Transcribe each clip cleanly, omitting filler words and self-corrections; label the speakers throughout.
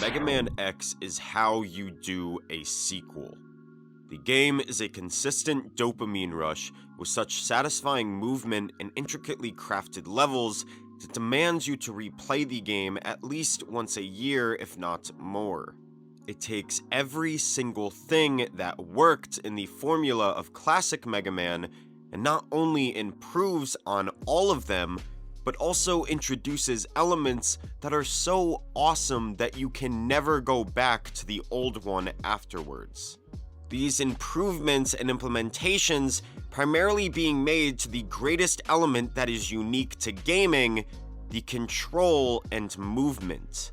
Speaker 1: Megaman X is how you do a sequel. The game is a consistent dopamine rush with such satisfying movement and intricately crafted levels that demands you to replay the game at least once a year, if not more. It takes every single thing that worked in the formula of classic Mega Man and not only improves on all of them, but also introduces elements that are so awesome that you can never go back to the old one afterwards. These improvements and implementations primarily being made to the greatest element that is unique to gaming, the control and movement.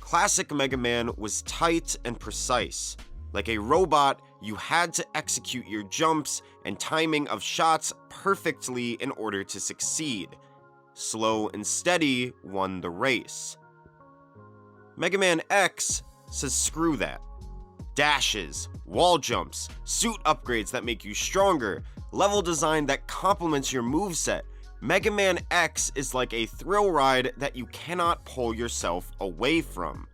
Speaker 1: Classic Mega Man was tight and precise. Like a robot, you had to execute your jumps and timing of shots perfectly in order to succeed. Slow and steady won the race. Mega Man X says screw that. Dashes, wall jumps, suit upgrades that make you stronger, level design that complements your moveset. Mega Man X is like a thrill ride that you cannot pull yourself away from.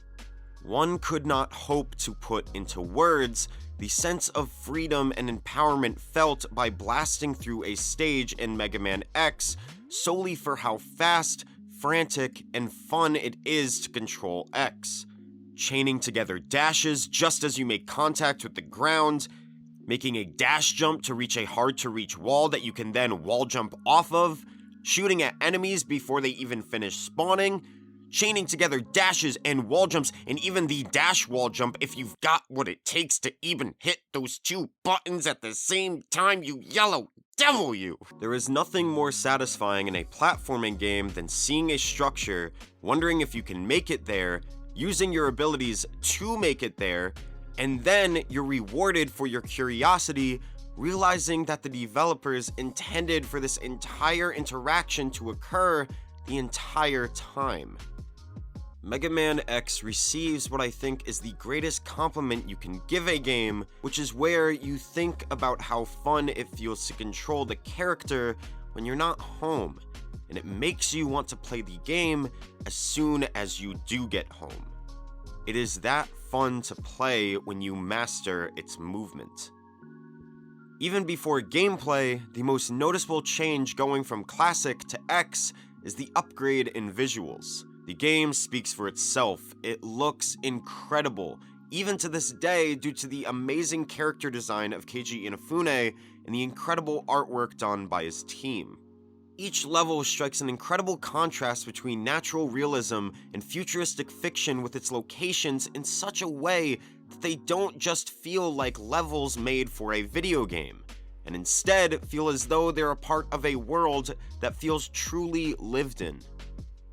Speaker 1: One could not hope to put into words the sense of freedom and empowerment felt by blasting through a stage in Mega Man X solely for how fast, frantic, and fun it is to control X. Chaining together dashes just as you make contact with the ground, making a dash jump to reach a hard-to-reach wall that you can then wall jump off of, shooting at enemies before they even finish spawning, chaining together dashes and wall jumps, and even the dash wall jump if you've got what it takes to even hit those two buttons at the same time, you yellow devil you! There is nothing more satisfying in a platforming game than seeing a structure, wondering if you can make it there, using your abilities to make it there, and then you're rewarded for your curiosity, realizing that the developers intended for this entire interaction to occur the entire time. Mega Man X receives what I think is the greatest compliment you can give a game, which is where you think about how fun it feels to control the character when you're not home, and it makes you want to play the game as soon as you do get home. It is that fun to play when you master its movement. Even before gameplay, the most noticeable change going from Classic to X is the upgrade in visuals. The game speaks for itself. It looks incredible, even to this day, due to the amazing character design of Keiji Inafune and the incredible artwork done by his team. Each level strikes an incredible contrast between natural realism and futuristic fiction with its locations in such a way that they don't just feel like levels made for a video game, and instead feel as though they're a part of a world that feels truly lived in.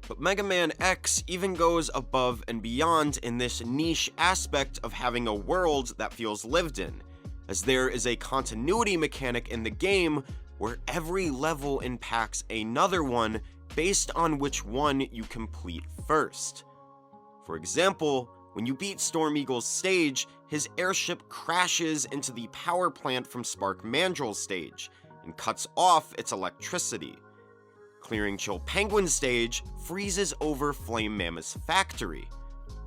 Speaker 1: But Mega Man X even goes above and beyond in this niche aspect of having a world that feels lived in, as there is a continuity mechanic in the game where every level impacts another one based on which one you complete first. For example, when you beat Storm Eagle's stage, his airship crashes into the power plant from Spark Mandrill's stage and cuts off its electricity. Clearing Chill Penguin's stage freezes over Flame Mammoth's factory.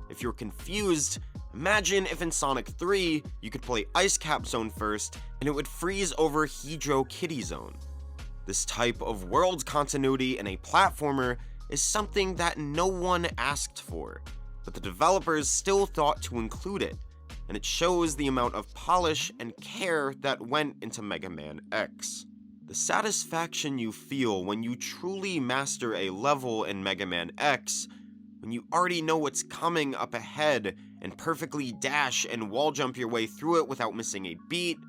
Speaker 1: If you're confused, imagine if in Sonic 3 you could play Ice Cap Zone first and it would freeze over Hedro Kitty Zone. This type of world continuity in a platformer is something that no one asked for, but the developers still thought to include it, and it shows the amount of polish and care that went into Mega Man X. The satisfaction you feel when you truly master a level in Mega Man X, when you already know what's coming up ahead and perfectly dash and wall jump your way through it without missing a beat,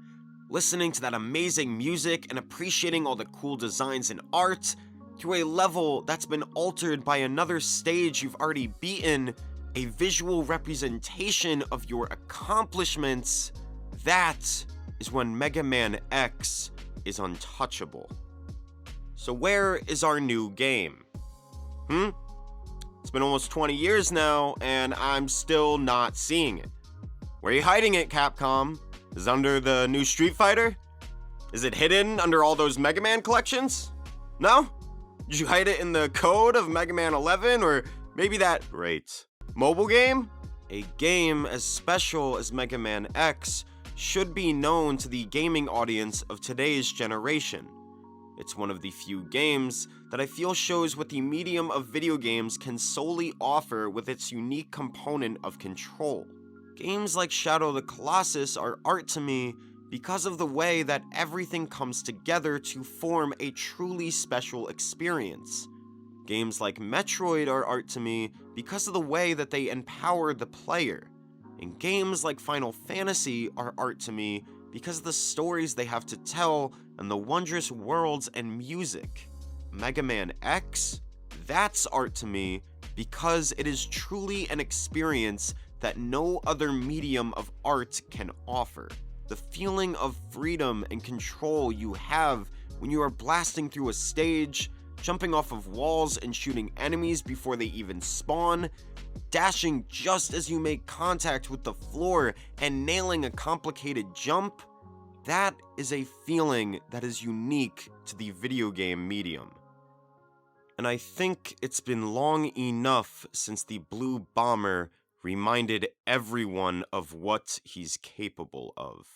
Speaker 1: listening to that amazing music and appreciating all the cool designs and art, through a level that's been altered by another stage you've already beaten, a visual representation of your accomplishments, that is when Mega Man X is untouchable. So where is our new game? It's been almost 20 years now, and I'm still not seeing it. Where are you hiding it, Capcom? Is it under the new Street Fighter? Is it hidden under all those Mega Man collections? No? Did you hide it in the code of Mega Man 11, or maybe that... Great. Mobile game? A game as special as Megaman X should be known to the gaming audience of today's generation. It's one of the few games that I feel shows what the medium of video games can solely offer with its unique component of control. Games like Shadow of the Colossus are art to me because of the way that everything comes together to form a truly special experience. Games like Metroid are art to me because of the way that they empower the player. And games like Final Fantasy are art to me because of the stories they have to tell and the wondrous worlds and music. Mega Man X? That's art to me because it is truly an experience that no other medium of art can offer. The feeling of freedom and control you have when you are blasting through a stage, jumping off of walls and shooting enemies before they even spawn, dashing just as you make contact with the floor and nailing a complicated jump, that is a feeling that is unique to the video game medium. And I think it's been long enough since the Blue Bomber reminded everyone of what he's capable of.